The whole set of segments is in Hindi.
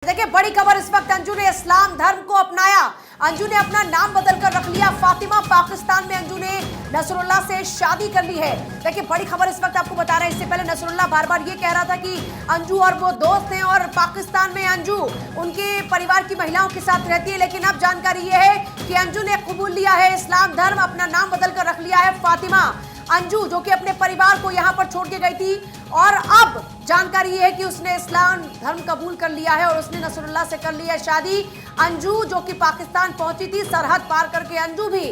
देखिए बड़ी खबर इस वक्त, अंजू ने इस्लाम धर्म को अपनाया। अंजू ने अपना नाम बदलकर रख लिया फातिमा। पाकिस्तान में अंजू ने नसरुल्लाह से शादी कर ली है। देखिए बड़ी खबर इस वक्त आपको बता रहे हैं। इससे पहले नसरुल्लाह बार बार ये कह रहा था कि अंजू और वो दोस्त हैं और पाकिस्तान में अंजू उनके परिवार की महिलाओं के साथ रहती है, लेकिन अब जानकारी ये है कि अंजू ने कबूल लिया है इस्लाम धर्म, अपना नाम बदलकर रख लिया है फातिमा। अंजू जो कि अपने परिवार को यहाँ पर छोड़ के गई थी और अब जानकारी ये है कि उसने इस्लाम धर्म कबूल कर लिया है और उसने नसरुल्लाह से कर ली है शादी। अंजू जो कि पाकिस्तान पहुंची थी, सरहद पार करके अंजू भी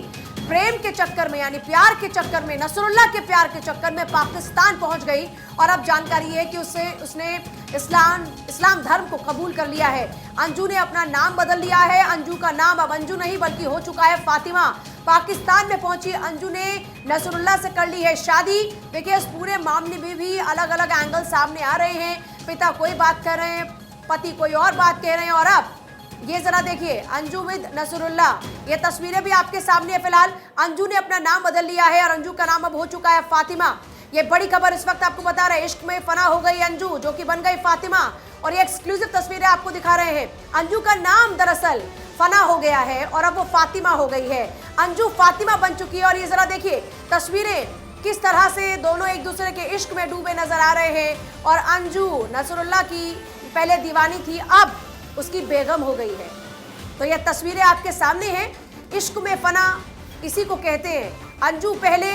प्रेम के चक्कर में यानी प्यार के चक्कर में, नसरुल्लाह के प्यार के चक्कर में पाकिस्तान पहुंच गई और अब जानकारी है कि उसने इस्लाम धर्म को कबूल कर लिया है। अंजू ने अपना नाम बदल लिया है। अंजू का नाम अब अंजू नहीं बल्कि हो चुका है फातिमा। पाकिस्तान में पहुंची अंजू ने नसरुल्लाह से कर ली है शादी। देखिए इस पूरे मामले में भी अलग अलग एंगल सामने आ रहे हैं। पिता कोई बात कर रहे हैं, पति कोई और बात कह रहे हैं और अब ये जरा देखिए अंजू विद नसरुल्लाह, ये तस्वीरें भी आपके सामने है। फिलहाल अंजू ने अपना नाम बदल लिया है और अंजू का नाम अब हो चुका है फातिमा। ये बड़ी खबर इस वक्त आपको बता रहे हैं। इश्क में फना हो गई अंजू जो कि बन गई फातिमा और ये एक्सक्लूसिव तस्वीरें आपको दिखा रहे हैं। अंजू का नाम दरअसल फना हो गया है और अब वो फातिमा हो गई है। अंजू फातिमा बन चुकी है और ये जरा देखिए तस्वीरें किस तरह से दोनों एक दूसरे के इश्क में डूबे नजर आ रहे हैं और अंजू नसरुल्लाह की पहले दीवानी थी, अब उसकी बेगम हो गई है। तो ये तस्वीरें आपके सामने हैं। इश्क में फना इसी को कहते हैं। अंजू पहले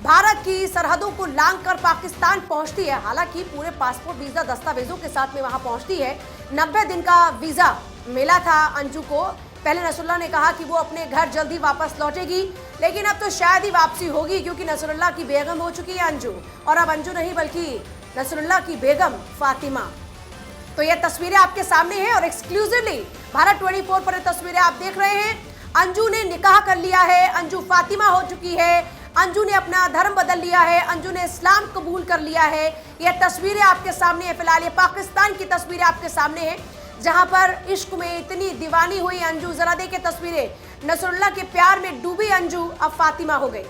भारत की सरहदों को लांघकर पाकिस्तान पहुंचती है, हालांकि पूरे पासपोर्ट वीजा दस्तावेजों के साथ में वहां पहुंचती है। 90 दिन का वीजा मिला था अंजू को। पहले नसरुल्लाह ने कहा कि वो अपने घर जल्दी वापस लौटेगी, लेकिन अब तो शायद ही वापसी होगी क्योंकि नसरुल्लाह की बेगम हो चुकी है अंजू और अब अंजू नहीं बल्कि नसरुल्लाह की बेगम फातिमा। तो ये तस्वीरें आपके सामने हैं और एक्सक्लूसिवली भारत 24 पर ये तस्वीरें आप देख रहे हैं। अंजू ने निकाह कर लिया है, अंजू फातिमा हो चुकी है, अंजू ने अपना धर्म बदल लिया है, अंजू ने इस्लाम कबूल कर लिया है। ये तस्वीरें आपके सामने है। फिलहाल ये पाकिस्तान की तस्वीरें आपके सामने हैं जहां पर इश्क में इतनी दीवानी हुई अंजू। जरा देखिए तस्वीरें, नसरुल्लाह के प्यार में डूबी अंजू अब फातिमा हो गई।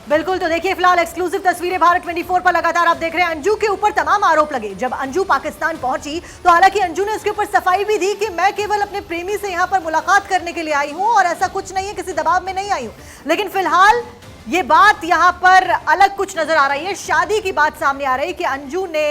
बिल्कुल, तो देखिए फिलहाल एक्सक्लूसिव तस्वीरें भारत 24 पर लगातार आप देख रहे हैं। अंजू के ऊपर तमाम आरोप लगे। जब अंजू पाकिस्तान पहुंची तो हालांकि अंजू ने उसके ऊपर सफाई भी दी कि मैं केवल अपने प्रेमी से यहां पर मुलाकात करने के लिए आई हूं और ऐसा कुछ नहीं है, किसी दबाव में नहीं आई हूं। लेकिन फिलहाल ये बात यहां पर अलग कुछ नजर आ रही है। शादी की बात सामने आ रही है कि अंजू ने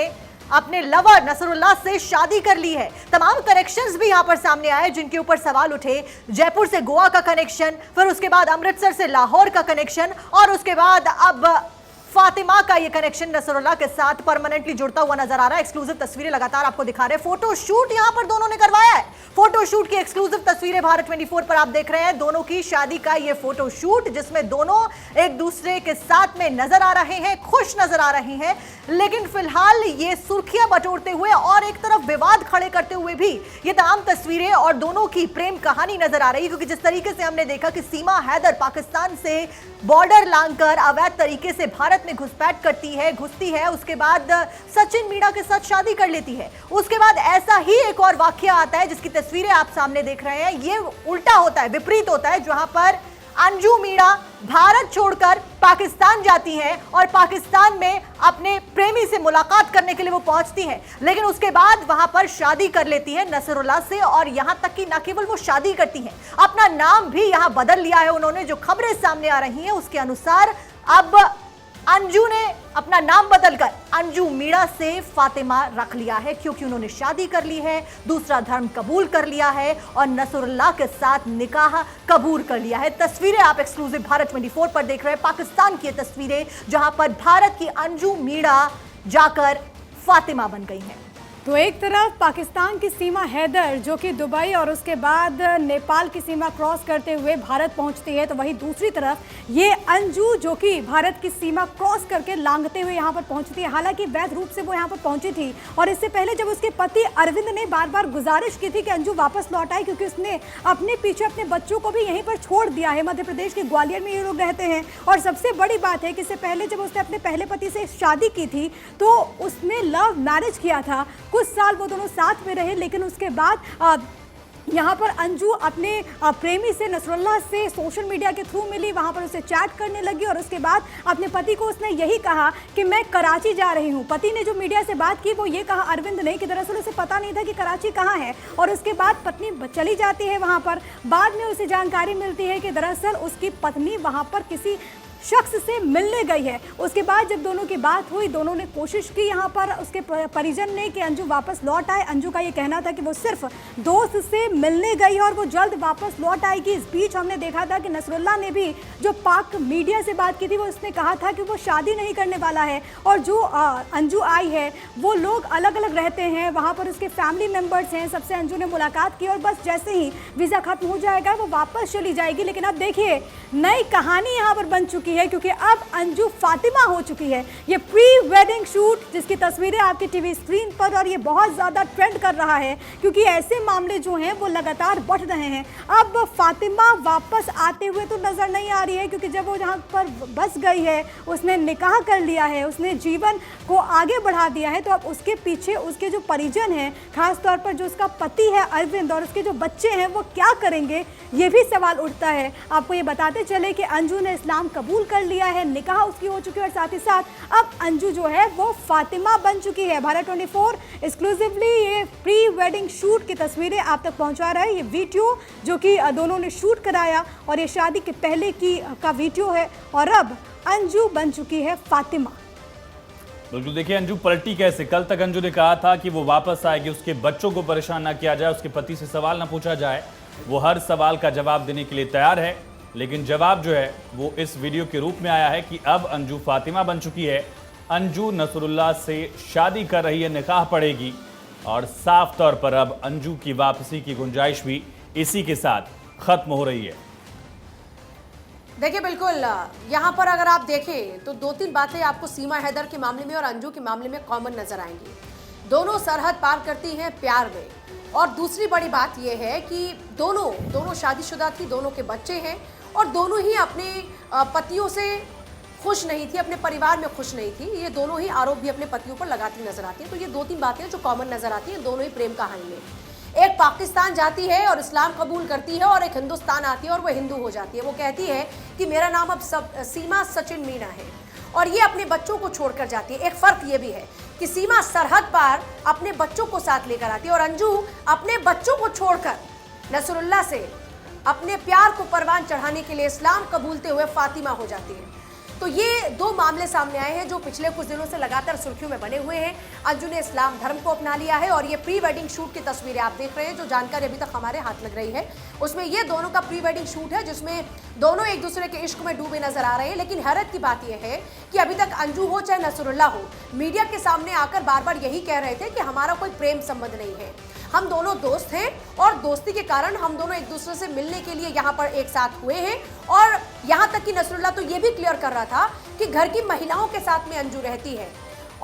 अपने लवर नसरुल्लाह से शादी कर ली है। तमाम कनेक्शंस भी यहां पर सामने आए जिनके ऊपर सवाल उठे। जयपुर से गोवा का कनेक्शन, फिर उसके बाद अमृतसर से लाहौर का कनेक्शन और उसके बाद अब फातिमा का ये कनेक्शन नसरुल्लाह के साथ परमानेंटली जुड़ता हुआ नजर आ रहा है। एक्सक्लूसिव तस्वीरें लगातार आपको दिखा रहे हैं। फोटो शूट यहां पर दोनों ने करवाया है। फोटो शूट की एक्सक्लूसिव तस्वीरें भारत 24 पर आप देख रहे हैं। दोनों की शादी का ये फोटो शूट जिसमें दोनों एक दूसरे के साथ में नजर आ रहे हैं, खुश नजर आ रहे हैं। लेकिन फिलहाल ये सुर्खियां बटोरते हुए और एक तरफ विवाद खड़े करते हुए भी ये तमाम तस्वीरें और दोनों की प्रेम कहानी नजर आ रही है। क्योंकि जिस तरीके से हमने देखा कि सीमा हैदर पाकिस्तान से बॉर्डर लांघकर अवैध तरीके से भारत में घुसपैठ करती है, घुसती है, उसके बाद सचिन मीणा के साथ शादी कर लेती है। उसके बाद ऐसा ही एक और वाकया आता है जिसकी तस्वीरें आप सामने देख रहे हैं। ये उल्टा होता है, विपरीत होता है, जहां पर अंजू मीणा भारत छोड़कर पाकिस्तान जाती है और पाकिस्तान में अपने प्रेमी से मुलाकात करने के लिए वो पहुंचती है। लेकिन उसके बाद वहां पर शादी कर लेती है नसरुल्लाह से और यहां तक कि न केवल वो शादी करती है, अपना नाम भी यहां बदल लिया है उन्होंने। जो खबरें सामने आ रही हैं उसके अनुसार अब अंजू ने अपना नाम बदलकर अंजू मीणा से फातिमा रख लिया है क्योंकि उन्होंने शादी कर ली है, दूसरा धर्म कबूल कर लिया है और नसरुल्लाह के साथ निकाह कबूल कर लिया है। तस्वीरें आप एक्सक्लूसिव भारत 24 पर देख रहे हैं। पाकिस्तान की तस्वीरें जहां पर भारत की अंजू मीणा जाकर फातिमा बन गई हैं। तो एक तरफ पाकिस्तान की सीमा हैदर जो कि दुबई और उसके बाद नेपाल की सीमा क्रॉस करते हुए भारत पहुंचती है, तो वहीं दूसरी तरफ ये अंजू जो कि भारत की सीमा क्रॉस करके लांघते हुए यहाँ पर पहुंचती है। हालांकि वैध रूप से वो यहाँ पर पहुंची थी और इससे पहले जब उसके पति अरविंद ने बार बार गुजारिश की थी कि अंजू वापस लौट आए क्योंकि उसने अपने पीछे अपने बच्चों को भी यहीं पर छोड़ दिया है। मध्य प्रदेश के ग्वालियर में ये लोग रहते हैं और सबसे बड़ी बात है कि इससे पहले जब उसने अपने पहले पति से शादी की थी तो उसने लव मैरिज किया था। कुछ साल वो दोनों साथ में रहे, लेकिन उसके बाद यहाँ पर अंजू अपने प्रेमी से नसरुल्लाह से सोशल मीडिया के थ्रू मिली, वहाँ पर उसे चैट करने लगी और उसके बाद अपने पति को उसने यही कहा कि मैं कराची जा रही हूँ। पति ने जो मीडिया से बात की वो ये कहा, अरविंद ने, कि दरअसल उसे पता नहीं था कि कराची कहाँ है। और उसके बाद पत्नी चली जाती है वहाँ पर। बाद में उसे जानकारी मिलती है कि दरअसल उसकी पत्नी वहाँ पर किसी शख्स से मिलने गई है। उसके बाद जब दोनों की बात हुई, दोनों ने कोशिश की यहाँ पर, उसके परिजन ने, कि अंजू वापस लौट आए। अंजू का ये कहना था कि वो सिर्फ दोस्त से मिलने गई है और वो जल्द वापस लौट आएगी। इस बीच हमने देखा था कि नसरुल्लाह ने भी जो पाक मीडिया से बात की थी, वो उसने कहा था कि वो शादी नहीं करने वाला है और जो अंजू आई है वो लोग अलग अलग रहते हैं, वहाँ पर उसके फैमिली मेम्बर्स हैं। सबसे अंजू ने मुलाकात की और बस जैसे ही वीज़ा खत्म हो जाएगा वो वापस चली जाएगी। लेकिन अब देखिए नई कहानी यहाँ पर बन चुकी है, क्योंकि अब अंजू फातिमा हो चुकी है। ये प्री वेडिंग शूट जिसकी तस्वीरें आपकी टीवी स्क्रीन पर, और ये बहुत ज़्यादा ट्रेंड कर रहा है क्योंकि ऐसे मामले जो हैं वो लगातार बढ़ रहे हैं। अब फातिमा वापस आते हुए तो नज़र नहीं आ रही है, क्योंकि जब वो जहाँ पर बस गई है, उसने निकाह कर लिया है, उसने जीवन को आगे बढ़ा दिया है, तो अब उसके पीछे उसके जो परिजन हैं, खास तौर पर जो उसका पति है अरविंद और उसके जो बच्चे हैं, वो क्या करेंगे, ये भी सवाल उठता है। आपको ये बताते चले कि अंजू ने इस्लाम कबूल कर लिया है, निकाह उसकी हो चुकी है और साथ ही साथ अब अंजू जो है वो फातिमा बन चुकी है। भारत 24 एक्सक्लूसिवली ये प्री वेडिंग शूट की तस्वीरें आप तक पहुंचा रहा है। ये वीडियो जो कि दोनों ने शूट कराया और ये शादी के पहले का वीडियो है और अब अंजू बन चुकी है फातिमा। बिल्कुल, देखिए अंजू पलटी कैसे। कल तक अंजू ने कहा था कि वो वापस आएगी, उसके बच्चों को परेशान ना किया जाए, उसके पति से सवाल ना पूछा जाए। वो हर सवाल का जवाब देने के लिए तैयार है, लेकिन जवाब जो है वो इस वीडियो के रूप में आया है कि अब अंजू फातिमा बन चुकी है। अंजू नसरुल्लाह से शादी कर रही है, निकाह पड़ेगी और साफ तौर पर अब अंजू की वापसी की गुंजाइश भी इसी के साथ खत्म हो रही है। देखिए बिल्कुल, यहाँ पर अगर आप देखें तो दो तीन बातें आपको सीमा हैदर के मामले में और अंजू के मामले में कॉमन नजर आएंगी। दोनों सरहद पार करती हैं प्यार में, और दूसरी बड़ी बात यह है कि दोनों शादीशुदा थी, दोनों के बच्चे हैं और दोनों ही अपने पतियों से खुश नहीं थी, अपने परिवार में खुश नहीं थी। ये दोनों ही आरोप भी अपने पतियों पर लगाती नजर आती हैं। तो ये दो तीन बातें जो कॉमन नजर आती हैं दोनों ही प्रेम कहानी में। एक पाकिस्तान जाती है और इस्लाम कबूल करती है और एक हिंदुस्तान आती है और वो हिंदू हो जाती है। वो कहती है कि मेरा नाम अब सीमा सचिन मीणा है और ये अपने बच्चों को छोड़कर जाती है। एक फ़र्क ये भी है कि सीमा सरहद पार अपने बच्चों को साथ लेकर आती है और अंजू अपने बच्चों को छोड़कर नसरुल्लाह से अपने प्यार को परवान चढ़ाने के लिए इस्लाम कबूलते हुए फातिमा हो जाती है। तो ये दो मामले सामने आए हैं जो पिछले कुछ दिनों से लगातार सुर्खियों में बने हुए हैं। अंजू ने इस्लाम धर्म को अपना लिया है और ये प्री वेडिंग शूट की तस्वीरें आप देख रहे हैं, जो जानकारी अभी तक हमारे हाथ लग रही है उसमें ये दोनों का प्री वेडिंग शूट है, जिसमें दोनों एक दूसरे के इश्क में डूबे नजर आ रहे हैं। लेकिन हैरत की बात यह है कि अभी तक अंजू हो चाहे नसरुल्लाह हो, मीडिया के सामने आकर बार बार यही कह रहे थे कि हमारा कोई प्रेम संबंध नहीं है, हम दोनों दोस्त हैं और दोस्ती के कारण हम दोनों एक दूसरे से मिलने के लिए यहाँ पर एक साथ हुए हैं। और यहाँ तक कि नसरुल्लाह तो ये भी क्लियर कर रहा था कि घर की महिलाओं के साथ में अंजू रहती है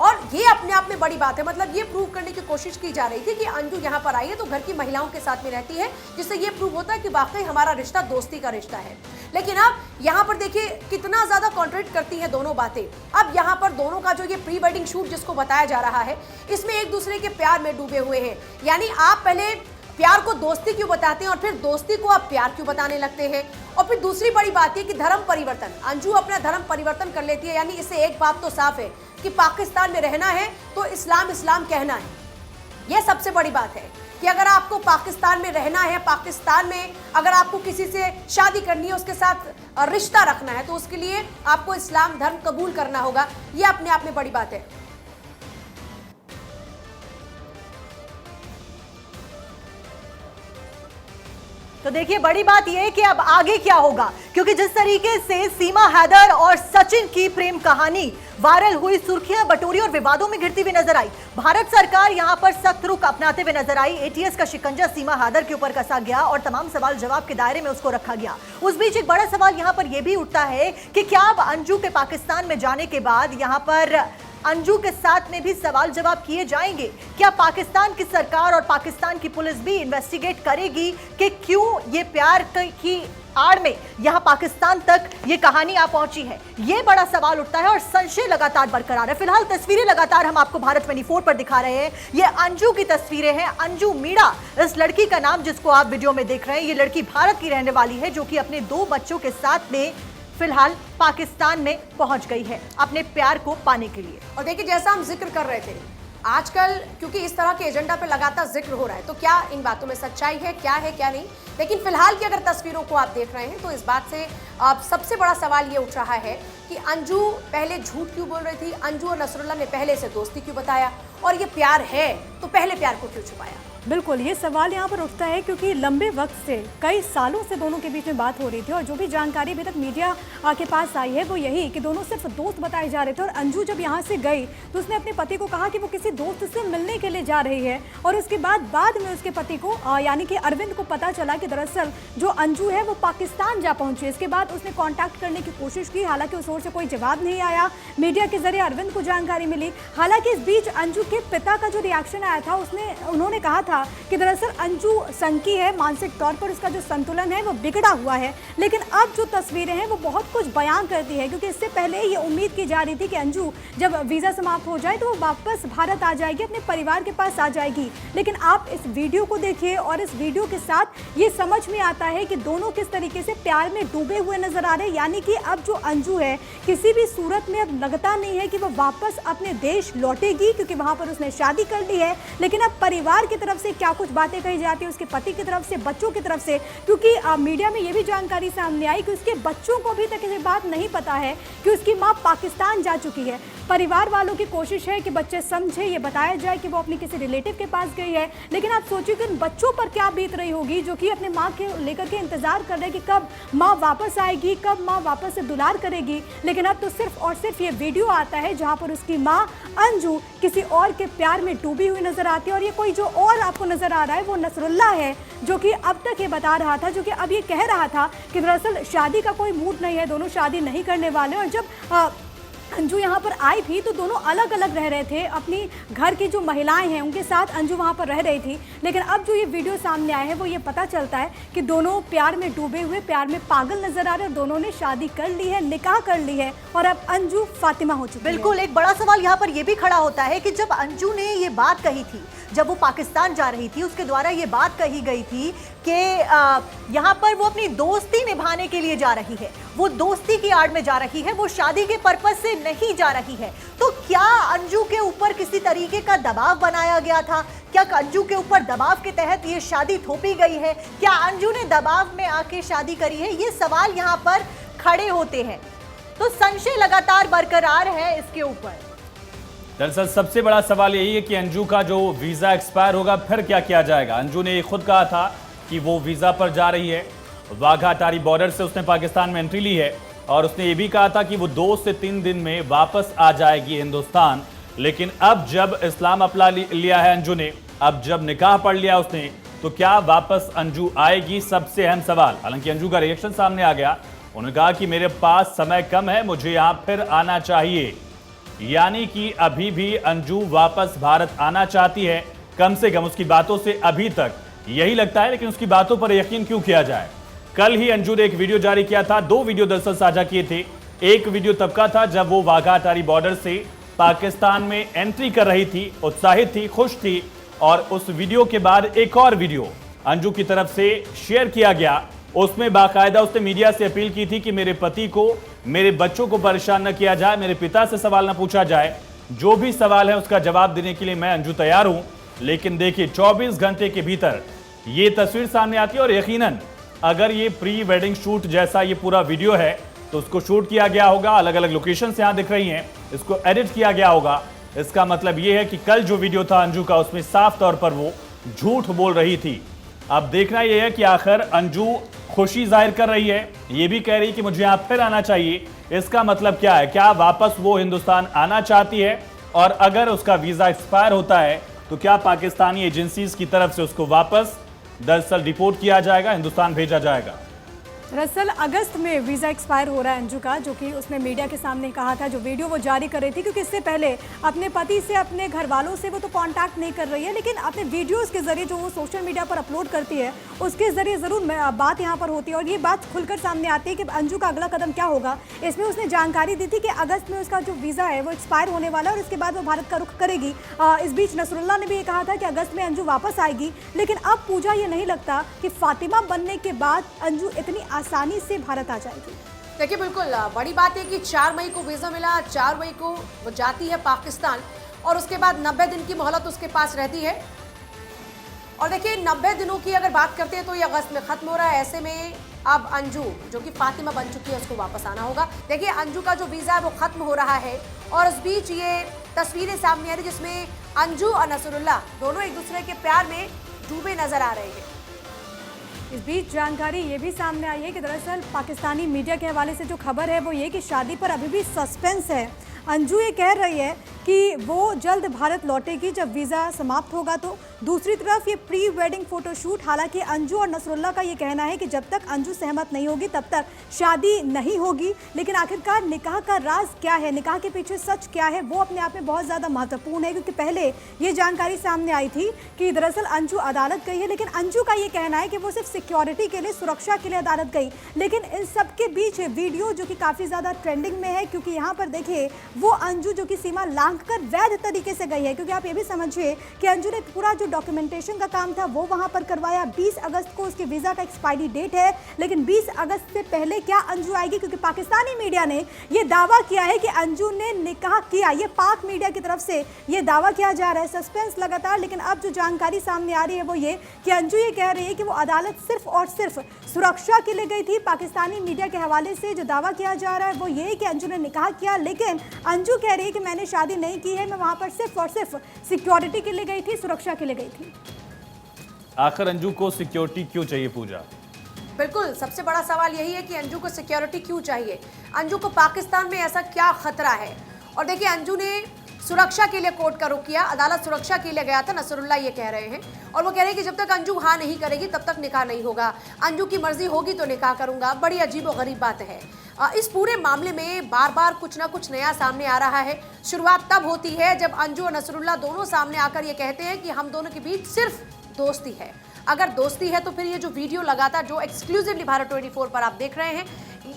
और ये अपने आप में बड़ी बात है। मतलब ये प्रूव करने की कोशिश की जा रही थी कि अंजू यहाँ पर आई है तो घर की महिलाओं के साथ में रहती है, जिससे ये प्रूव होता है कि वाकई हमारा रिश्ता दोस्ती का रिश्ता है। लेकिन अब यहाँ पर देखिए कितना ज्यादा कॉन्ट्रडिक्ट करती हैं दोनों बातें। अब यहाँ पर दोनों का जो ये प्री वेडिंग शूट जिसको बताया जा रहा है, इसमें एक दूसरे के प्यार में डूबे हुए हैं। यानी आप पहले प्यार को दोस्ती क्यों बताते हैं और फिर दोस्ती को आप प्यार क्यों बताने लगते हैं। और फिर दूसरी बड़ी बात है कि धर्म परिवर्तन, अंजू अपना धर्म परिवर्तन कर लेती है। यानी इससे एक बात तो साफ है कि पाकिस्तान में रहना है तो इस्लाम इस्लाम कहना है। यह सबसे बड़ी बात है कि अगर आपको पाकिस्तान में रहना है, पाकिस्तान में अगर आपको किसी से शादी करनी है, उसके साथ रिश्ता रखना है, तो उसके लिए आपको इस्लाम धर्म कबूल करना होगा। यह अपने आप में बड़ी बात है। तो देखिए बड़ी बात यह है कि अब आगे क्या होगा, क्योंकि जिस तरीके से सीमा हैदर और सचिन की प्रेम कहानी वायरल हुई, सुर्खियां बटोरी और विवादों में घिरती हुई नजर आई, भारत सरकार यहां पर सख्त रुख अपनाते हुए नजर आई। एटीएस का शिकंजा सीमा हैदर के ऊपर कसा गया और तमाम सवाल जवाब के दायरे में उसको रखा गया। उस बीच एक बड़ा सवाल यहां पर यह भी उठता है कि क्या अब अंजू के पाकिस्तान में जाने के बाद यहां पर अंजू के साथ में भी सवाल जवाब किए जाएंगे? क्या पाकिस्तान की सरकार और पाकिस्तान की पुलिस भी इन्वेस्टिगेट करेगी कि क्यों ये प्यार की आड़ में यहां पाकिस्तान तक ये कहानी आ पहुंची है? ये बड़ा सवाल उठता है और संशय लगातार बरकरार है। फिलहाल तस्वीरें लगातार हम आपको भारत 24 पर दिखा रहे हैं। ये अंजू की तस्वीरें हैं। अंजू मीणा इस लड़की का नाम, जिसको आप वीडियो में देख रहे हैं। ये लड़की भारत की रहने वाली है, जो कि अपने 2 बच्चों के साथ में फिलहाल पाकिस्तान में पहुंच गई है अपने प्यार को पाने के लिए। और देखिए, जैसा हम जिक्र कर रहे थे, आजकल क्योंकि इस तरह के एजेंडा पे लगातार जिक्र हो रहा है, तो क्या इन बातों में सच्चाई है, क्या नहीं। लेकिन फिलहाल की अगर तस्वीरों को आप देख रहे हैं तो इस बात से अब सबसे बड़ा सवाल ये उठ रहा है कि अंजू पहले झूठ क्यों बोल रही थी। अंजू और नसरुल्लाह ने पहले से दोस्ती क्यों बताया, और ये प्यार है तो पहले प्यार को क्यों छुपाया। बिल्कुल, ये सवाल यहाँ पर उठता है क्योंकि लंबे वक्त से, कई सालों से दोनों के बीच में बात हो रही थी और जो भी जानकारी अभी तक मीडिया के पास आई है वो यही कि दोनों सिर्फ दोस्त बताए जा रहे थे। और अंजू जब यहाँ से गई तो उसने अपने पति को कहा कि वो किसी दोस्त से मिलने के लिए जा रही है, और उसके बाद में उसके पति को यानी कि अरविंद को पता चला कि दरअसल जो अंजू है वो पाकिस्तान जा पहुंची। इसके बाद उसने कॉन्टैक्ट करने की कोशिश की, हालांकि उस ओर से कोई जवाब नहीं आया। मीडिया के जरिए अरविंद को जानकारी मिली। हालांकि इस बीच अंजू के पिता का जो रिएक्शन आया था, उन्होंने कहा था कि दरअसल अंजू संकी है, मानसिक तौर पर उसका जो संतुलन है वो बिगड़ा हुआ है। लेकिन अब जो तस्वीरें हैं वो बहुत कुछ बयान करती है, क्योंकि इससे पहले ये उम्मीद की जा रही थी कि अंजू जब वीज़ा समाप्त हो जाए तो वो वापस भारत आ जाएगी, अपने परिवार के पास आ जाएगी। लेकिन आप इस वीडियो को देखिए और इस वीडियो के साथ ये समझ में आता है कि दोनों किस तरीके से प्यार में डूबे हुए नजर आ रहे हैं। यानी कि अब जो अंजू है किसी भी सूरत में अब लगता नहीं है कि वो वापस अपने देश लौटेगी, क्योंकि वहां पर उसने शादी कर ली है। लेकिन अब परिवार की तरफ से क्या कुछ बातें कही जाती है, उसके पति की तरफ से, बच्चों की तरफ से, क्योंकि मीडिया में ये भी जानकारी सामने आई कि उसके बच्चों को अभी तक ये बात नहीं पता है कि उसकी मां पाकिस्तान जा चुकी है। परिवार वालों की कोशिश है कि बच्चे समझे, ये बताया जाए कि वो अपनी किसी रिलेटिव के पास गई है। लेकिन आप सोचिए कि उन बच्चों पर क्या बीत रही होगी जो कि अपने माँ के लेकर के इंतजार कर रहे हैं कि कब माँ वापस आएगी, कब माँ वापस से दुलार करेगी। लेकिन अब तो सिर्फ और सिर्फ ये वीडियो आता है जहाँ पर उसकी माँ अंजू किसी और के प्यार में डूबी हुई नजर आती है। और ये कोई जो और आपको नजर आ रहा है वो नसरुल्लाह है, जो कि अब तक ये बता रहा था, जो कि अब ये कह रहा था कि दरअसल शादी का कोई मूड नहीं है, दोनों शादी नहीं करने वाले। और जब अंजू यहाँ पर आई थी तो दोनों अलग अलग रह रहे थे, अपनी घर की जो महिलाएं हैं उनके साथ अंजू वहाँ पर रह रही थी। लेकिन अब जो ये वीडियो सामने आया है वो ये पता चलता है कि दोनों प्यार में डूबे हुए, प्यार में पागल नजर आ रहे हैं, और दोनों ने शादी कर ली है, निकाह कर ली है, और अब अंजू फातिमा हो चुकी है। बिल्कुल, एक बड़ा सवाल यहाँ पर यह भी खड़ा होता है कि जब अंजू ने ये बात कही थी, जब वो पाकिस्तान जा रही थी, उसके द्वारा ये बात कही गई थी कि यहाँ पर वो अपनी दोस्ती निभाने के लिए जा रही है, वो दोस्ती की आड़ में जा रही है, वो शादी के पर्पस से नहीं जा रही है। तो क्या अंजू के ऊपर किसी तरीके का दबाव बनाया गया था? क्या अंजू के ऊपर दबाव के तहत ये शादी थोपी गई है? क्या अंजू ने दबाव में आके शादी करी है? ये सवाल यहाँ पर खड़े होते हैं, तो संशय लगातार बरकरार है इसके ऊपर। दरअसल सबसे बड़ा सवाल यही है कि अंजू का जो वीजा एक्सपायर होगा फिर क्या किया जाएगा। अंजू ने खुद कहा था कि वो वीजा पर जा रही है, वाघा अटारी बॉर्डर से उसने पाकिस्तान में एंट्री ली है, और उसने ये भी कहा था कि वो 2 से 3 दिन में वापस आ जाएगी हिंदुस्तान। लेकिन अब जब इस्लाम अपना लिया है अंजू ने, अब जब निकाह पढ़ लिया उसने, तो क्या वापस अंजू आएगी? सबसे अहम सवाल। हालांकि अंजू का रिएक्शन सामने आ गया, उन्होंने कहा कि मेरे पास समय कम है, मुझे यहाँ फिर आना चाहिए। यानी कि अभी भी अंजू वापस भारत आना चाहती है, कम से कम उसकी बातों से अभी तक यही लगता है। लेकिन उसकी बातों पर यकीन क्यों किया जाए? कल ही अंजू ने एक वीडियो जारी किया था, 2 वीडियो दरअसल साझा किए थे। एक वीडियो तब का था जब वो वाघा अटारी बॉर्डर से पाकिस्तान में एंट्री कर रही थी, उत्साहित थी, खुश थी, और उस वीडियो के बाद एक और वीडियो अंजू की तरफ से शेयर किया गया। उसमें बाकायदा उसने मीडिया से अपील की थी कि मेरे पति को, मेरे बच्चों को परेशान न किया जाए, मेरे पिता से सवाल न पूछा जाए, जो भी सवाल है उसका जवाब देने के लिए मैं अंजू तैयार हूं। लेकिन देखिए 24 घंटे के भीतर ये तस्वीर सामने आती है, और यकीनन अगर ये प्री वेडिंग शूट जैसा ये पूरा वीडियो है तो उसको शूट किया गया होगा, अलग अलग लोकेशन से यहाँ दिख रही हैं, इसको एडिट किया गया होगा। इसका मतलब ये है कि कल जो वीडियो था अंजू का, उसमें साफ तौर पर वो झूठ बोल रही थी। अब देखना यह है कि आखिर अंजू खुशी जाहिर कर रही है, ये भी कह रही है कि मुझे यहाँ फिर आना चाहिए, इसका मतलब क्या है? क्या वापस वो हिंदुस्तान आना चाहती है? और अगर उसका वीजा एक्सपायर होता है तो क्या पाकिस्तानी एजेंसीज की तरफ से उसको वापस दरअसल रिपोर्ट किया जाएगा, हिंदुस्तान भेजा जाएगा? दरअसल अगस्त में वीज़ा एक्सपायर हो रहा है अंजू का, जो कि उसने मीडिया के सामने कहा था, जो वीडियो वो जारी कर रही थी, क्योंकि इससे पहले अपने पति से, अपने घर वालों से वो तो कांटेक्ट नहीं कर रही है, लेकिन अपने वीडियोस के जरिए जो वो सोशल मीडिया पर अपलोड करती है उसके ज़रिए ज़रूर बात यहाँ पर होती है और ये बात खुलकर सामने आती है कि अंजू का अगला कदम क्या होगा। इसमें उसने जानकारी दी थी कि अगस्त में उसका जो वीज़ा है वो एक्सपायर होने वाला है और इसके बाद वो भारत का रुख करेगी। इस बीच नसरुल्ला ने भी ये कहा था कि अगस्त में अंजू वापस आएगी, लेकिन अब पूजा ये नहीं लगता कि फातिमा बनने के बाद अंजू इतनी आसानी से भारत आ जाएगी। देखिए बिल्कुल बड़ी बात है कि 4 मई को वीज़ा मिला, 4 मई को वो जाती है पाकिस्तान और उसके बाद 90 दिन की मोहलत उसके पास रहती है। और देखिए 90 दिनों की अगर बात करते हैं तो ये अगस्त में खत्म हो रहा है। ऐसे में अब अंजू जो कि फातिमा बन चुकी है उसको वापस आना होगा। देखिए अंजू का जो वीज़ा है वो खत्म हो रहा है और इस बीच ये तस्वीरें सामने आ रही जिसमें अंजू और नसरुल्ला दोनों एक दूसरे के प्यार में डूबे नजर आ रहे हैं। इस बीच जानकारी ये भी सामने आई है कि दरअसल पाकिस्तानी मीडिया के हवाले से जो खबर है वो ये कि शादी पर अभी भी सस्पेंस है। अंजू ये कह रही है कि वो जल्द भारत लौटेगी जब वीज़ा समाप्त होगा। तो दूसरी तरफ ये प्री वेडिंग फोटोशूट, हालांकि अंजू और नसरुल्ला का ये कहना है कि जब तक अंजू सहमत नहीं होगी तब तक शादी नहीं होगी। लेकिन आखिरकार निकाह का राज क्या है, निकाह के पीछे सच क्या है, वो अपने आप में बहुत ज़्यादा महत्वपूर्ण है, क्योंकि पहले ये जानकारी सामने आई थी कि दरअसल अंजू अदालत गई है, लेकिन अंजू का ये कहना है कि वो सिर्फ सिक्योरिटी के लिए, सुरक्षा के लिए अदालत गई। लेकिन इन सब के बीच वीडियो जो कि काफ़ी ज़्यादा ट्रेंडिंग में है, क्योंकि यहाँ पर देखिए वो अंजू जो कि सीमा लांघ कर वैध तरीके से गई है, क्योंकि आप ये भी समझिए कि अंजू ने पूरा जो डॉक्यूमेंटेशन का काम था वो वहां पर करवाया। 20 अगस्त को उसके वीज़ा का एक्सपायरी डेट है, लेकिन 20 अगस्त से पहले क्या अंजू आएगी, क्योंकि पाकिस्तानी मीडिया ने ये दावा किया है कि अंजू ने निकाह किया। ये पाक मीडिया की तरफ से ये दावा किया जा रहा है। सस्पेंस लगातार, लेकिन अब जो जानकारी सामने आ रही है वो ये कि अंजू ये कह रही है कि वो अदालत सिर्फ और सिर्फ सुरक्षा के लिए गई थी। पाकिस्तानी मीडिया के हवाले से जो दावा किया जा रहा है वो ये कि अंजू ने निकाह किया, लेकिन अंजू कह रही है कि मैंने शादी नहीं की है, मैं वहां पर सिर्फ और सिर्फ सिक्योरिटी के लिए गई थी, सुरक्षा के लिए गई थी। आखिर अंजू को सिक्योरिटी क्यों चाहिए पूजा? बिल्कुल सबसे बड़ा सवाल यही है कि अंजू को सिक्योरिटी क्यों चाहिए, अंजू को पाकिस्तान में ऐसा क्या खतरा है। और देखिए अंजू ने सुरक्षा के लिए कोर्ट का रुख किया, अदालत सुरक्षा के लिए गया था, नसरुल्ला ये कह रहे हैं। और वो कह रहे हैं कि जब तक अंजू हाँ नहीं करेगी तब तक निकाह नहीं होगा, अंजू की मर्जी होगी तो निकाह करूंगा। बड़ी अजीब और गरीब बात है। इस पूरे मामले में बार बार कुछ ना कुछ नया सामने आ रहा है। शुरुआत तब होती है जब अंजू और नसरुल्ला दोनों सामने आकर ये कहते हैं कि हम दोनों के बीच सिर्फ दोस्ती है। अगर दोस्ती है तो फिर ये जो वीडियो लगातार जो एक्सक्लूसिवली भारत 24 पर आप देख रहे हैं,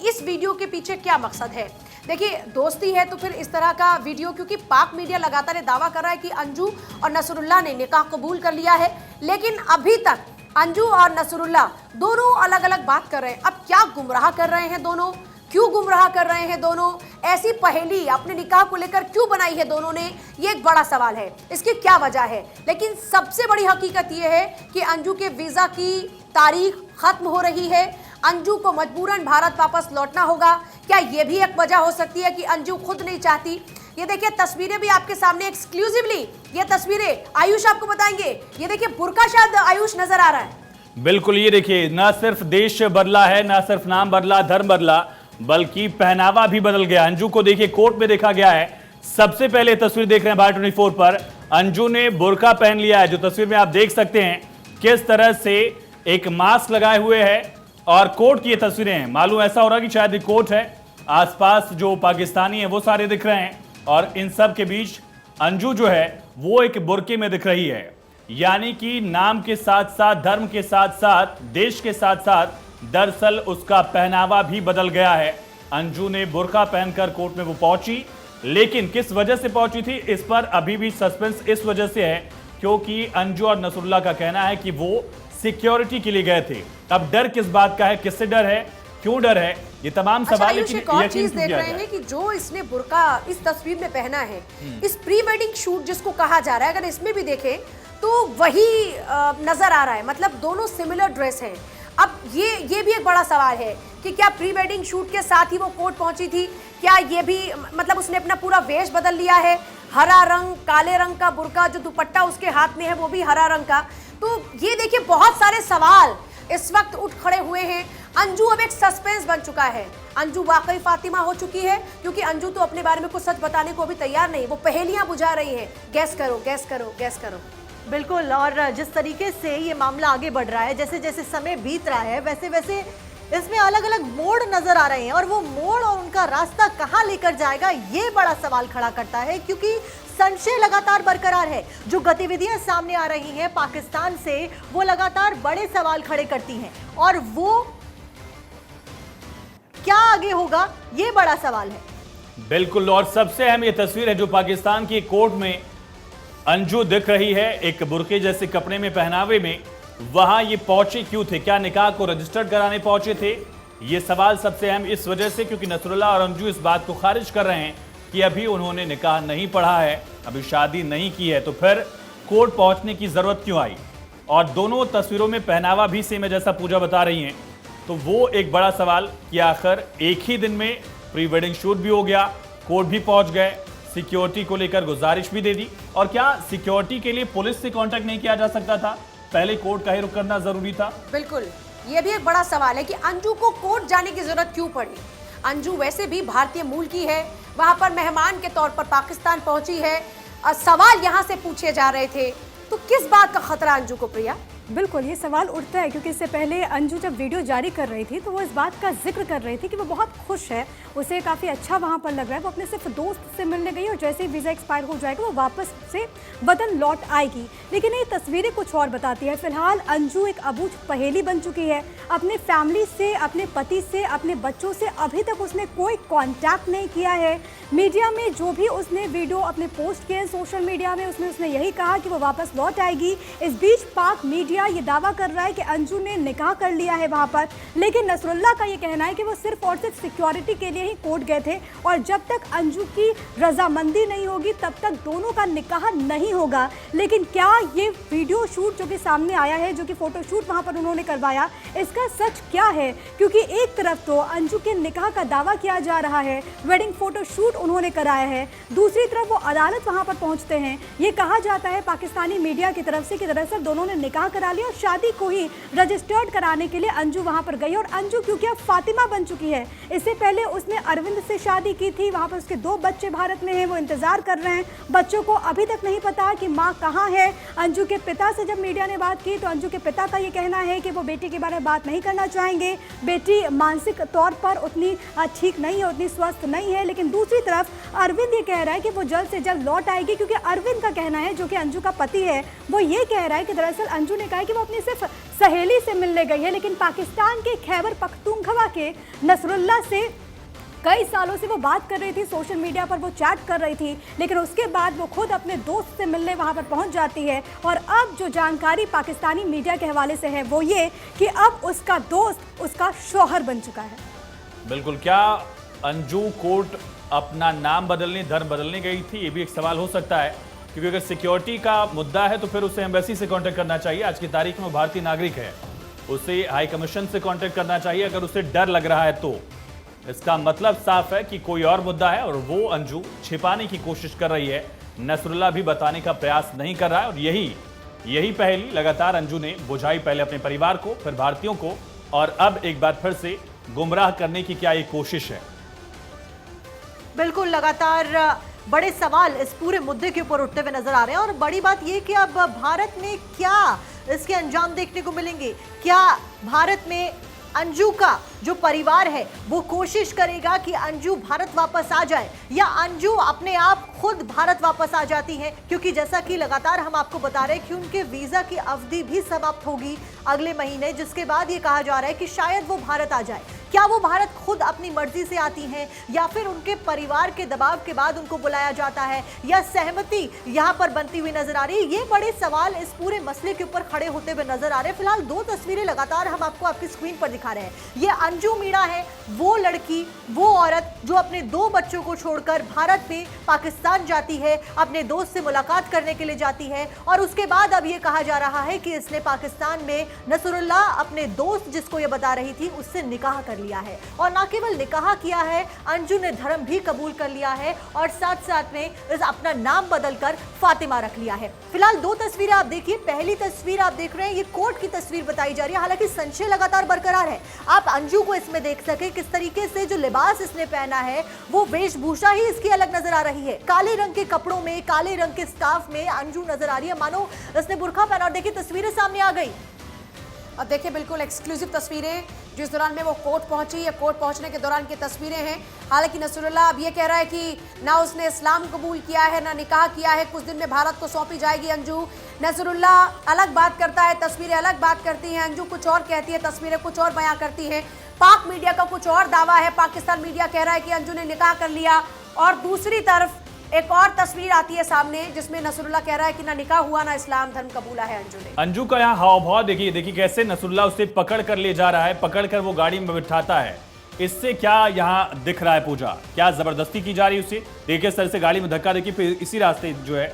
इस वीडियो के पीछे क्या मकसद है? देखिए दोस्ती है तो फिर इस तरह का वीडियो, क्योंकि पाक मीडिया लगातार दावा कर रहा है कि अंजू और नसरुल्ला ने निकाह कबूल कर लिया है, लेकिन अभी तक अंजू और नसरुल्ला दोनों अलग अलग बात कर रहे हैं। अब क्या गुमराह कर रहे हैं दोनों, क्यों गुमराह कर रहे हैं दोनों, ऐसी पहेली अपने निकाह को लेकर क्यों बनाई है दोनों ने, ये एक बड़ा सवाल है। इसकी क्या वजह है? लेकिन सबसे बड़ी हकीकत ये है कि अंजू के वीज़ा की तारीख खत्म हो रही है, अंजू को मजबूरन भारत वापस लौटना होगा। क्या ये भी एक वजह हो सकती है कि अंजू खुद नहीं चाहती? ये देखिए तस्वीरें भी आपके सामने एक्सक्लूसिवली, ये तस्वीरें आयुष आपको बताएंगे। ये देखिए बुर्का शायद आयुष नजर आ रहा है। बिल्कुल, ये देखिए ना सिर्फ देश बदला है, ना सिर्फ नाम बदला, धर्म बदला, बल्कि पहनावा भी बदल गया। अंजू को देखिए कोर्ट में देखा गया है। सबसे पहले तस्वीर देख रहे हैं भारत 24 पर, अंजू ने बुर्का पहन लिया है। जो तस्वीर में आप देख सकते हैं किस तरह से एक मास्क लगाए हुए है और कोर्ट की ये तस्वीरें हैं। मालूम ऐसा हो रहा है कि शायद ये कोर्ट है, आसपास जो पाकिस्तानी है वो सारे दिख रहे हैं और इन सब के बीच अंजू जो है वो एक बुर्के में दिख रही है। यानी कि नाम के साथ साथ, धर्म के साथ साथ, देश के साथ साथ दरअसल उसका पहनावा भी बदल गया है। अंजू ने बुर्का पहनकर कोर्ट में वो पहुंची, लेकिन किस वजह से पहुंची थी इस पर अभी भी सस्पेंस इस वजह से है क्योंकि अंजू और नसरुल्ला का कहना है कि वो सिक्योरिटी के लिए गए थे। अब डर किस बात का है, किससे डर है, क्यों डर है, ये तमाम सवाल। लेकिन एक और चीज देख रहे हैं कि जो इसने बुर्का इस तस्वीर में पहना है, इस प्री वेडिंग शूट जिसको कहा जा रहा है, अगर इसमें भी देखें तो वही नजर आ रहा है, मतलब दोनों सिमिलर ड्रेस हैं। अब ये भी एक बड़ा सवाल है कि क्या प्री वेडिंग शूट के साथ ही वो कोर्ट पहुंची थी, क्या ये भी मतलब उसने अपना पूरा वेश बदल लिया है, हरा रंग, काले रंग का बुर्का, जो दुपट्टा उसके हाथ में है वो भी हरा रंग का। तो ये देखिए बहुत सारे सवाल इस वक्त उठ खड़े हुए हैं। अंजू अब एक सस्पेंस बन चुका है। अंजू वाकई फातिमा हो चुकी है, क्योंकि अंजू तो अपने बारे में कुछ सच बताने को भी तैयार नहीं, वो पहेलियां बुझा रही है। गैस करो, गैस करो, गैस करो। बिल्कुल, और जिस तरीके से ये मामला आगे बढ़ रहा है, जैसे जैसे समय बीत रहा है, वैसे वैसे इसमें अलग अलग मोड़ नजर आ रहे हैं और वो मोड़ और उनका रास्ता कहां लेकर जाएगा ये बड़ा सवाल खड़ा करता है, क्योंकि संशय लगातार बरकरार है। जो गतिविधियां सामने आ रही हैं पाकिस्तान से वो लगातार बड़े सवाल खड़े करती हैं और वो क्या आगे होगा ये बड़ा सवाल है। बिल्कुल, और सबसे अहम ये तस्वीर है जो पाकिस्तान की कोर्ट में अंजू दिख रही है एक बुर्के जैसे कपड़े में, पहनावे में। वहां ये पहुंचे क्यों थे? क्या निकाह को रजिस्टर्ड कराने पहुंचे थे? ये सवाल सबसे अहम इस वजह से क्योंकि नसरुल्लाह और अंजू इस बात को खारिज कर रहे हैं कि अभी उन्होंने निकाह नहीं पढ़ा है, अभी शादी नहीं की है, तो फिर कोर्ट पहुंचने की जरूरत क्यों आई? और दोनों तस्वीरों में पहनावा भी सेम है जैसा पूजा बता रही हैं, तो वो एक बड़ा सवाल कि आखिर एक ही दिन में प्री वेडिंग शूट भी हो गया, कोर्ट भी पहुंच गए, सिक्योरिटी को लेकर गुजारिश भी दे दी, और क्या सिक्योरिटी के लिए पुलिस से कांटेक्ट नहीं किया जा सकता था? पहले कोर्ट का ही रुख करना जरूरी था? बिल्कुल, ये भी एक बड़ा सवाल है कि अंजू को कोर्ट जाने की जरूरत क्यों पड़ी। अंजू वैसे भी भारतीय मूल की है, वहां पर मेहमान के तौर पर पाकिस्तान पहुंची है, सवाल यहां से पूछे जा रहे थे, तो किस बात का खतरा अंजू को प्रिया? बिल्कुल, ये सवाल उठता है क्योंकि इससे पहले अंजू जब वीडियो जारी कर रही थी तो वो इस बात का जिक्र कर रही थी कि वो बहुत खुश है, उसे काफ़ी अच्छा वहाँ पर लग रहा है। वो अपने सिर्फ दोस्त से मिलने गई और जैसे ही वीज़ा एक्सपायर हो जाएगा वो वापस से वतन लौट आएगी। लेकिन ये तस्वीरें कुछ और बताती है। फिलहाल अंजू एक अबूझ पहेली बन चुकी है। अपने फैमिली से, अपने पति से, अपने बच्चों से अभी तक उसने कोई कॉन्टैक्ट नहीं किया है। मीडिया में जो भी उसने वीडियो अपने पोस्ट किए सोशल मीडिया में, उसमें उसने यही कहा कि वो वापस लौट आएगी। इस बीच पाक मीडिया ये दावा कर रहा है कि अंजू ने निकाह कर लिया है वहाँ पर, लेकिन नसरुल्लाह का ये कहना है कि वो सिर्फ और सिर्फ सिक्योरिटी के लिए ही कोर्ट गए थे और जब तक अंजू की रजामंदी नहीं होगी तब तक दोनों का निकाह नहीं होगा। लेकिन क्या ये वीडियो शूट जो कि सामने आया है, जो कि फोटो शूट वहाँ पर उन्होंने करवाया, इसका सच क्या है? क्योंकि एक तरफ तो अंजू के निकाह का दावा किया जा रहा है, वेडिंग फोटो शूट उन्होंने कराया है, दूसरी तरफ वो अदालत वहाँ पर पहुँचते हैं, ये कहा जाता है पाकिस्तानी मीडिया की तरफ से कि दरअसल दोनों ने निकाह करा लिया और शादी को ही रजिस्टर्ड कराने के लिए अंजू वहां पर गई। और अंजू क्योंकि अब फातिमा बन चुकी है, इससे पहले उसने अरविंद से शादी की थी, वहां पर उसके 2 बच्चे भारत में हैं, वो इंतजार कर रहे हैं, बच्चों को अभी तक नहीं पता कि माँ कहाँ है। अंजू के पिता से जब मीडिया ने बात की तो अंजू के पिता का ये कहना है कि वो बेटी के बारे में बात नहीं करना चाहेंगे, बेटी मानसिक तौर पर उतनी ठीक नहीं है, उतनी स्वस्थ नहीं है। लेकिन दूसरी तरफ अरविंद ये कह रहा है कि वो जल्द से जल्द लौट आएगी, क्योंकि अरविंद का कहना है, जो कि अंजू का पति है, वो ये कह रहा है कि दरअसल अंजू ने कहा कि वो अपनी सिर्फ सहेली से मिलने गई है, लेकिन पाकिस्तान के खैबर पख्तूनख्वा के नसरुल्लाह से कई सालों से वो बात कर रही थी, सोशल मीडिया पर वो चैट कर रही थी, लेकिन उसके बाद वो खुद अपने दोस्त से मिलने वहां पर पहुंच जाती है। और अब जो जानकारी पाकिस्तानी मीडिया के हवाले से है वो ये कि अब उसका दोस्त उसका शौहर बन चुका है। बिल्कुल, क्या अंजू कोर्ट अपना नाम बदलने, धर्म बदलने गई थी? ये भी एक सवाल हो सकता है, क्योंकि अगर सिक्योरिटी का मुद्दा है तो फिर उसे एम्बेसी से कांटेक्ट करना चाहिए। आज की तारीख में वो भारतीय नागरिक है, उसे हाई कमीशन से कांटेक्ट करना चाहिए। अगर उसे डर लग रहा है तो इसका मतलब साफ है कि कोई और मुद्दा है और वो अंजू छिपाने की कोशिश कर रही है। नसरुल्लाह भी बताने का प्रयास नहीं कर रहा है और यही पहेली लगातार अंजू ने बुझाई, पहले अपने परिवार को, फिर भारतीयों को, और अब एक बार फिर से गुमराह करने की क्या ये कोशिश है? बिल्कुल, लगातार बड़े सवाल इस पूरे मुद्दे के ऊपर उठते हुए नजर आ रहे हैं और बड़ी बात यह कि अब भारत में क्या इसके अंजाम देखने को मिलेंगे। क्या भारत में अंजू का जो परिवार है वो कोशिश करेगा कि अंजू भारत वापस आ जाए, या अंजू अपने आप खुद भारत वापस आ जाती है? क्योंकि जैसा कि लगातार हम आपको बता रहे हैं कि उनके वीजा की अवधि भी समाप्त होगी अगले महीने, जिसके बाद ये कहा जा रहा है कि शायद वो भारत आ जाए। क्या वो भारत खुद अपनी मर्जी से आती हैं या फिर उनके परिवार के दबाव के बाद उनको बुलाया जाता है, या सहमति यहां पर बनती हुई नजर आ रही है? ये बड़े सवाल इस पूरे मसले के ऊपर खड़े होते हुए नजर आ रहे हैं। फिलहाल 2 तस्वीरें लगातार हम आपको आपकी स्क्रीन पर दिखा रहे हैं। ये अंजू मीणा है, वो लड़की, वो औरत जो अपने 2 बच्चों को छोड़कर भारत में पाकिस्तान जाती है, अपने दोस्त से मुलाकात करने के लिए जाती है, और उसके बाद अब ये कहा जा रहा है कि इसने पाकिस्तान में नसरुल्लाह अपने दोस्त जिसको ये बता रही थी उससे निकाह कर लिया है। और ना केवल निकाह किया है, अंजू ने धर्म भी कबूल कर लिया है और साथ साथ में इस अपना नाम बदलकर फातिमा रख लिया है। फिलहाल 2 तस्वीरें आप देखिए। पहली तस्वीर आप देख रहे हैं, ये कोर्ट की तस्वीर बताई जा रही है, हालांकि संशय लगातार बरकरार है। आप अंजू को इसमें देख सके, किस तरीके से जो लिबास इसने पहना है वो वेशभूषा ही इसकी अलग नजर आ रही है। काले रंग के कपड़ों में, काले रंग के स्कार्फ में अंजू नजर आ रही है, मानो इसने बुर्का पहना। और देखिए तस्वीरें सामने आ गई। अब देखिए बिल्कुल एक्सक्लूसिव तस्वीरें जिस दौरान में वो कोर्ट पहुंची। ये कोर्ट पहुंचने के दौरान की तस्वीरें हैं। हालांकि नसरुल्लाह अब ये कह रहा है कि ना उसने इस्लाम कबूल किया है, ना निकाह किया है। कुछ दिन में भारत को सौंपी जाएगी अंजू। नसरुल्लाह अलग बात करता है, तस्वीरें अलग बात करती हैं। अंजू कुछ और कहती है, तस्वीरें कुछ और बयां करती हैं। पाक मीडिया का कुछ और दावा है। पाकिस्तान मीडिया कह रहा है कि अंजू ने निकाह कर लिया, और दूसरी तरफ एक और तस्वीर आती है सामने जिसमें नसरुल्लाह कह रहा है कि ना निकाह हुआ, ना इस्लाम धर्म कबूला है अंजू ने। अंजू का यहाँ हाव भाव देखिए कैसे नसरुल्लाह उसे पकड़ कर ले जा रहा है, पकड़ कर वो गाड़ी में बिठाता है। इससे क्या यहाँ दिख रहा है पूजा, क्या जबरदस्ती की जा रही है उसे। देखिए इस तरह से गाड़ी में धक्का देखिए, फिर इसी रास्ते जो है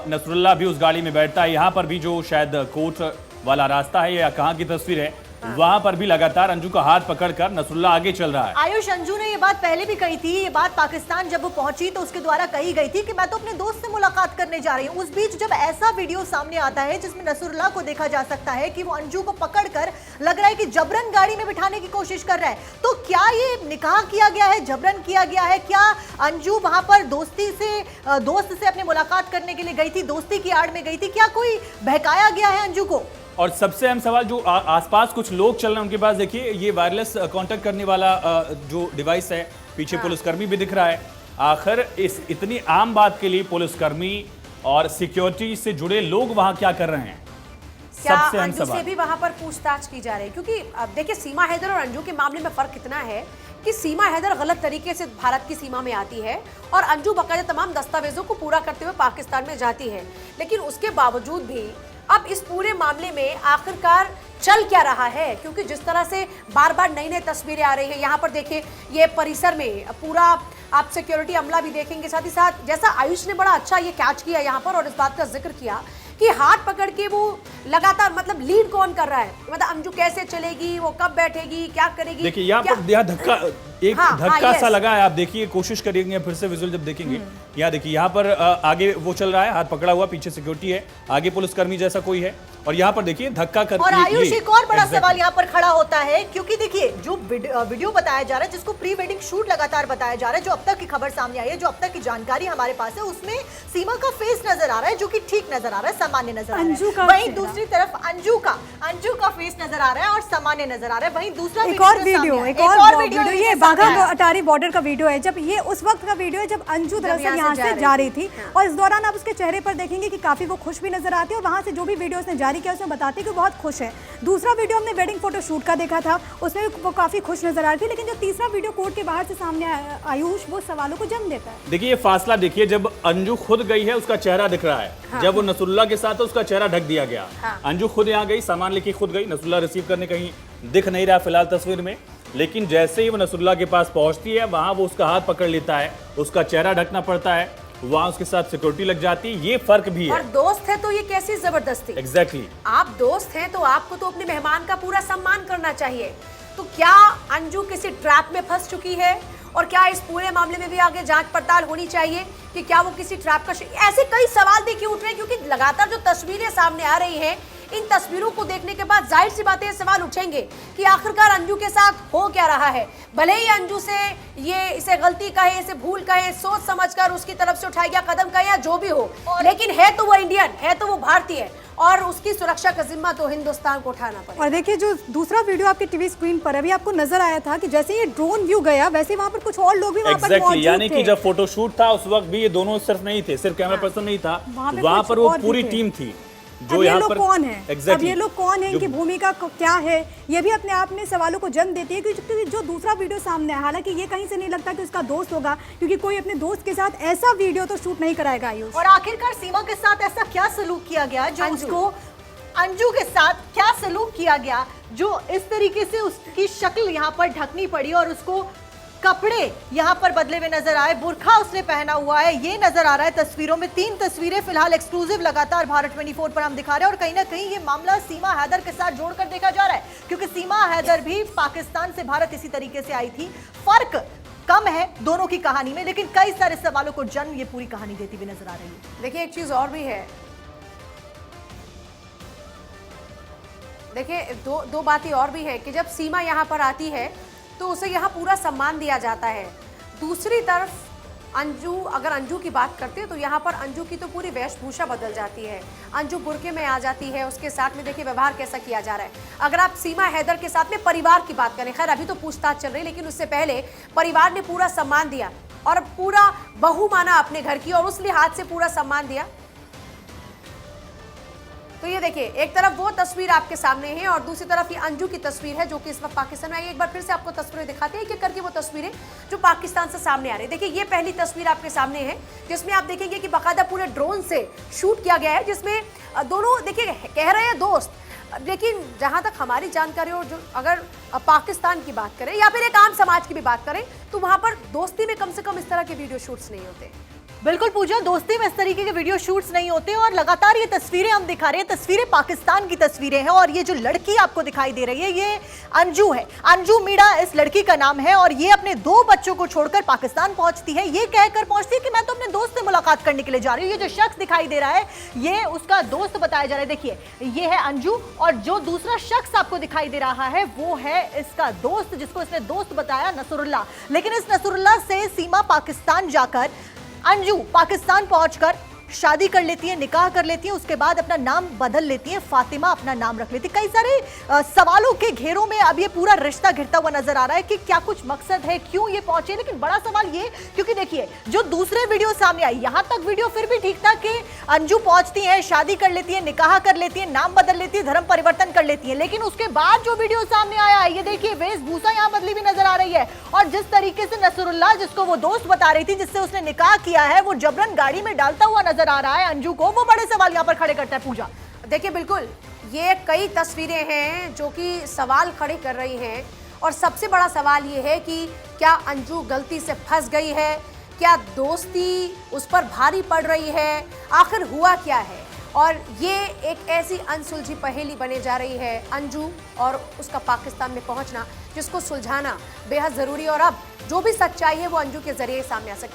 नसरुल्लाह भी उस गाड़ी में बैठता है। यहाँ पर भी जो शायद कोर्ट वाला रास्ता है या कहाँ की तस्वीर है, वहां पर भी लगातार अंजू का हाथ पकड़कर नसरुल्लाह आगे चल रहा है। आयुष, अंजू ने ये बात पहले भी कही थी। ये बात पाकिस्तान जब वो पहुंची तो उसके द्वारा कही गई थी कि मैं तो अपने दोस्त से मुलाकात करने जा रही हूँ। उस बीच जब ऐसा वीडियो सामने आता है जिसमें नसरुल्लाह को देखा जा सकता है कि वो अंजू को पकड़कर लग रहा है कि जबरन गाड़ी में बिठाने की कोशिश कर रहा है, तो क्या ये निकाह किया गया है, जबरन किया गया है? क्या अंजू वहां पर दोस्त से अपने मुलाकात करने के लिए गई थी, दोस्ती की आड़ में गई थी? क्या कोई बहकाया गया है अंजू को? और सबसे अहम सवाल, जो आसपास कुछ लोग चल रहे हैं उनके पास देखिए ये वायरलेस कांटेक्ट करने वाला जो डिवाइस है, पीछे पुलिसकर्मी भी दिख रहा है। आखिर इस इतनी आम बात के लिए पुलिसकर्मी और सिक्योरिटी से जुड़े लोग वहां क्या कर रहे हैं? क्या अंजू से भी वहां पर पूछताछ की जा रही है? क्योंकि अब देखिए सीमा हैदर और अंजू के मामले में फर्क कितना है कि सीमा हैदर गलत तरीके से भारत की सीमा में आती है और अंजू बाकायदा तमाम दस्तावेजों को पूरा करते हुए पाकिस्तान में जाती है। लेकिन उसके बावजूद भी अब इस पूरे मामले में आखिरकार चल क्या रहा है? क्योंकि जिस तरह से बार बार नई नई तस्वीरें आ रही हैं, यहाँ पर देखिए ये परिसर में पूरा आप सिक्योरिटी अमला भी देखेंगे। साथ ही साथ जैसा आयुष ने बड़ा अच्छा ये कैच किया यहाँ पर और इस बात का जिक्र किया कि हाथ पकड़ के वो लगातार मतलब लीड कौन कर रहा है, मतलब अंजू कैसे चलेगी, वो कब बैठेगी, क्या करेगी। देखिए यहाँ पर धक्का धक्का सा लगा है। आप देखिए, कोशिश करेंगे फिर से विजुअल जब देखेंगे। यहाँ देखिए यहाँ पर आगे वो चल रहा है, हाथ पकड़ा हुआ, पीछे सिक्योरिटी है, आगे पुलिसकर्मी जैसा कोई है, और यहाँ पर देखिए धक्का कर। और आयुष, एक और बड़ा सवाल यहाँ पर खड़ा होता है, क्योंकि देखिए जो वीडियो बताया जा रहा है, जिसको प्री वेडिंग शूट लगातार बताया जा रहा है, जो अब तक की खबर सामने आई है, जो अब तक की जानकारी हमारे पास है, उसमें सीमा का फेस नजर आ रहा है जो कि ठीक नजर आ रहा है, सामान्य नजर आ रहा है। वहीं दूसरी तरफ अंजू का फेस नजर आ रहा है और सामान्य नजर आ रहा है। वहीं दूसरा एक और वीडियो ये बाघा अटारी बॉर्डर का वीडियो है। जब ये उस वक्त का वीडियो है जब अंजू दरअसल यहाँ से जा रही थी, और इस दौरान आप उसके चेहरे पर देखेंगे कि काफी वो खुश भी नजर आती है, और वहां से जो भी वीडियो उसने जारी किया उसमें बताते हैं कि बहुत खुश है। दूसरा वीडियो हमने वेडिंग फोटो शूट का देखा था, उसमें वो काफी खुश नजर आ रही थी। लेकिन जो तीसरा वीडियो कोर्ट के बाहर से सामने आया आयुष, वो सवालों को जन्म देता है। देखिए ये फासला देखिए, जब अंजू खुद गई है उसका चेहरा दिख रहा है, जब वो नसरुल्लाह के साथ है उसका चेहरा ढक दिया गया। अंजू खुद यहाँ गई, सामान लेके खुद गई, नसरुल्लाह रिसीव करने कहीं दिख नहीं रहा फिलहाल तस्वीर में। लेकिन जैसे ही वो नसरुल्लाह के पास पहुंचती है, वहां वो उसका हाथ पकड़ लेता है, उसका चेहरा ढकना पड़ता है, वहां उसके साथ सिक्योरिटी लग जाती है। ये फर्क भी है। और दोस्त है तो ये कैसी जबरदस्ती। एग्जैक्टली आप दोस्त हैं तो आपको तो अपने मेहमान का पूरा सम्मान करना चाहिए। तो क्या अंजू किसी ट्रैप में फंस चुकी है, और क्या इस पूरे मामले में भी आगे जांच पड़ताल होनी चाहिए कि क्या वो किसी ट्रैप का ऐसे कई सवाल देखिए उठ रहे हैं, क्योंकि लगातार जो तस्वीरें सामने आ रही हैं, इन तस्वीरों को देखने के बाद जाहिर सी बात है सवाल उठेंगे कि आखिरकार अंजू के साथ हो क्या रहा है। भले ही अंजू से ये इसे गलती कहे, इसे भूल कहे, सोच समझकर उसकी तरफ से उठाया गया कदम कहे या जो भी हो, लेकिन है तो वो इंडियन, है तो वो भारतीय, और उसकी सुरक्षा का जिम्मा तो हिंदुस्तान को उठाना पड़ेगा। और देखिए जो दूसरा वीडियो आपके टीवी स्क्रीन पर अभी आपको नजर आया था कि जैसे ये ड्रोन व्यू गया, वैसे वहां पर कुछ और लोग भी वहां पर मौजूद थे। यानी कि जब फोटोशूट था उस वक्त भी ये दोनों सिर्फ नहीं थे, सिर्फ कैमरा पर्सन नहीं था, वहां पर वो पूरी टीम थी। जो यहाँ पर कौन है, अब ये लोग कौन है, इनकी भूमिका क्या है, ये भी अपने आप में सवालों को जन्म देती है। क्योंकि जो दूसरा वीडियो सामने है, हालांकि ये कहीं से नहीं लगता कि उसका दोस्त होगा, क्योंकि कोई अपने दोस्त के साथ ऐसा वीडियो तो शूट नहीं कराएगा आयुष। और आखिरकार सीमा के साथ ऐसा क्या सलूक किया गया जो उसको अंजू के साथ क्या सलूक किया गया जो इस तरीके से उसकी शक्ल यहाँ पर ढकनी पड़ी और उसको कपड़े यहाँ पर बदले हुए नजर आए, बुरखा उसने पहना हुआ है, ये नजर आ रहा है तस्वीरों में। 3 तस्वीरें फिलहाल एक्सक्लूसिव लगातार भारत 24 पर हम दिखा रहे हैं, और कहीं ना कहीं ये मामला सीमा हैदर के साथ जोड़कर देखा जा रहा है, क्योंकि सीमा हैदर भी पाकिस्तान से भारत इसी तरीके से आई थी। फर्क कम है दोनों की कहानी में, लेकिन कई सारे सवालों को जन्म ये पूरी कहानी देती हुई नजर आ रही है। देखिए एक चीज और भी है, देखिए दो बातें और भी है कि जब सीमा यहाँ पर आती है तो उसे यहाँ पूरा सम्मान दिया जाता है। दूसरी तरफ अंजू, अगर अंजू की बात करते हैं तो यहाँ पर अंजू की तो पूरी वेशभूषा बदल जाती है। अंजू बुर्के में आ जाती है, उसके साथ में देखिए व्यवहार कैसा किया जा रहा है। अगर आप सीमा हैदर के साथ में परिवार की बात करें, खैर अभी तो पूछताछ चल रही है, लेकिन उससे पहले परिवार ने पूरा सम्मान दिया और पूरा बहू माना अपने घर की और उस लिहाज से पूरा सम्मान दिया। तो ये देखिए, एक तरफ वो तस्वीर आपके सामने है और दूसरी तरफ ये अंजू की तस्वीर है जो कि इस वक्त पाकिस्तान में आई। एक बार फिर से आपको तस्वीरें दिखाते हैं, एक एक करके वो तस्वीरें जो पाकिस्तान से सामने आ रही है। देखिए, ये पहली तस्वीर आपके सामने है जिसमें आप देखेंगे कि बाकायदा पूरे ड्रोन से शूट किया गया है, जिसमें दोनों देखिए कह रहे हैं दोस्त, लेकिन जहां तक हमारी जानकारी और जो अगर पाकिस्तान की बात करें या फिर एक आम समाज की भी बात करें तो वहां पर दोस्ती में कम से कम इस तरह के वीडियो शूट्स नहीं होते। बिल्कुल पूजा, दोस्ती में इस तरीके के वीडियो शूट्स नहीं होते और लगातार ये तस्वीरें हम दिखा रहे हैं, तस्वीरें पाकिस्तान की तस्वीरें हैं और ये जो लड़की आपको दिखाई दे रही है ये अंजू है। अंजू मीणा इस लड़की का नाम है और ये अपने 2 बच्चों को छोड़कर पाकिस्तान पहुंचती है। ये कहकर पहुंचती है कि मैं तो अपने दोस्त से मुलाकात करने के लिए जा रही हूँ। ये जो शख्स दिखाई दे रहा है ये उसका दोस्त बताया जा रहा है। देखिए, ये है अंजू और जो दूसरा शख्स आपको दिखाई दे रहा है वो है इसका दोस्त, जिसको इसने दोस्त बताया, नसरुल्लाह। लेकिन इस नसरुल्लाह से सीमा पाकिस्तान जाकर अंजू पाकिस्तान पहुंचकर शादी कर लेती है, निकाह कर लेती है, उसके बाद अपना नाम बदल लेती है, फातिमा अपना नाम रख लेती है। कई सारे सवालों के घेरों में अब ये पूरा रिश्ता घिरता हुआ नजर आ रहा है कि क्या कुछ मकसद है, क्यों ये पहुंचे। लेकिन बड़ा सवाल ये, क्योंकि देखिए जो दूसरे वीडियो सामने आई, यहां तक वीडियो फिर भी ठीक था कि अंजू पहुंचती है, शादी कर लेती है, निकाह कर लेती है, नाम बदल लेती है, धर्म परिवर्तन कर लेती है। लेकिन उसके बाद जो वीडियो सामने आया, ये देखिए वेशभूषा यहाँ बदली भी नजर आ रही है और जिस तरीके से नसरुल्लाह, जिसको वो दोस्त बता रही थी, जिससे उसने निकाह किया है, वो जबरन गाड़ी में डालता हुआ नजर आ रहा है अंजू को, वो बड़े सवाल यहाँ पर खड़े करता है। पूजा देखिए, बिल्कुल ये कई तस्वीरें हैं जो कि सवाल खड़े कर रही हैं और सबसे बड़ा सवाल ये है कि क्या अंजू गलती से फंस गई है, क्या दोस्ती उस पर भारी पड़ रही है, आखिर हुआ क्या है। और ये एक ऐसी अनसुलझी पहेली बने जा रही है अंजू और उसका पाकिस्तान में पहुंचना, जिसको सुलझाना बेहद ज़रूरी है और अब जो भी सच्चाई है वो अंजू के जरिए सामने आ सकती है।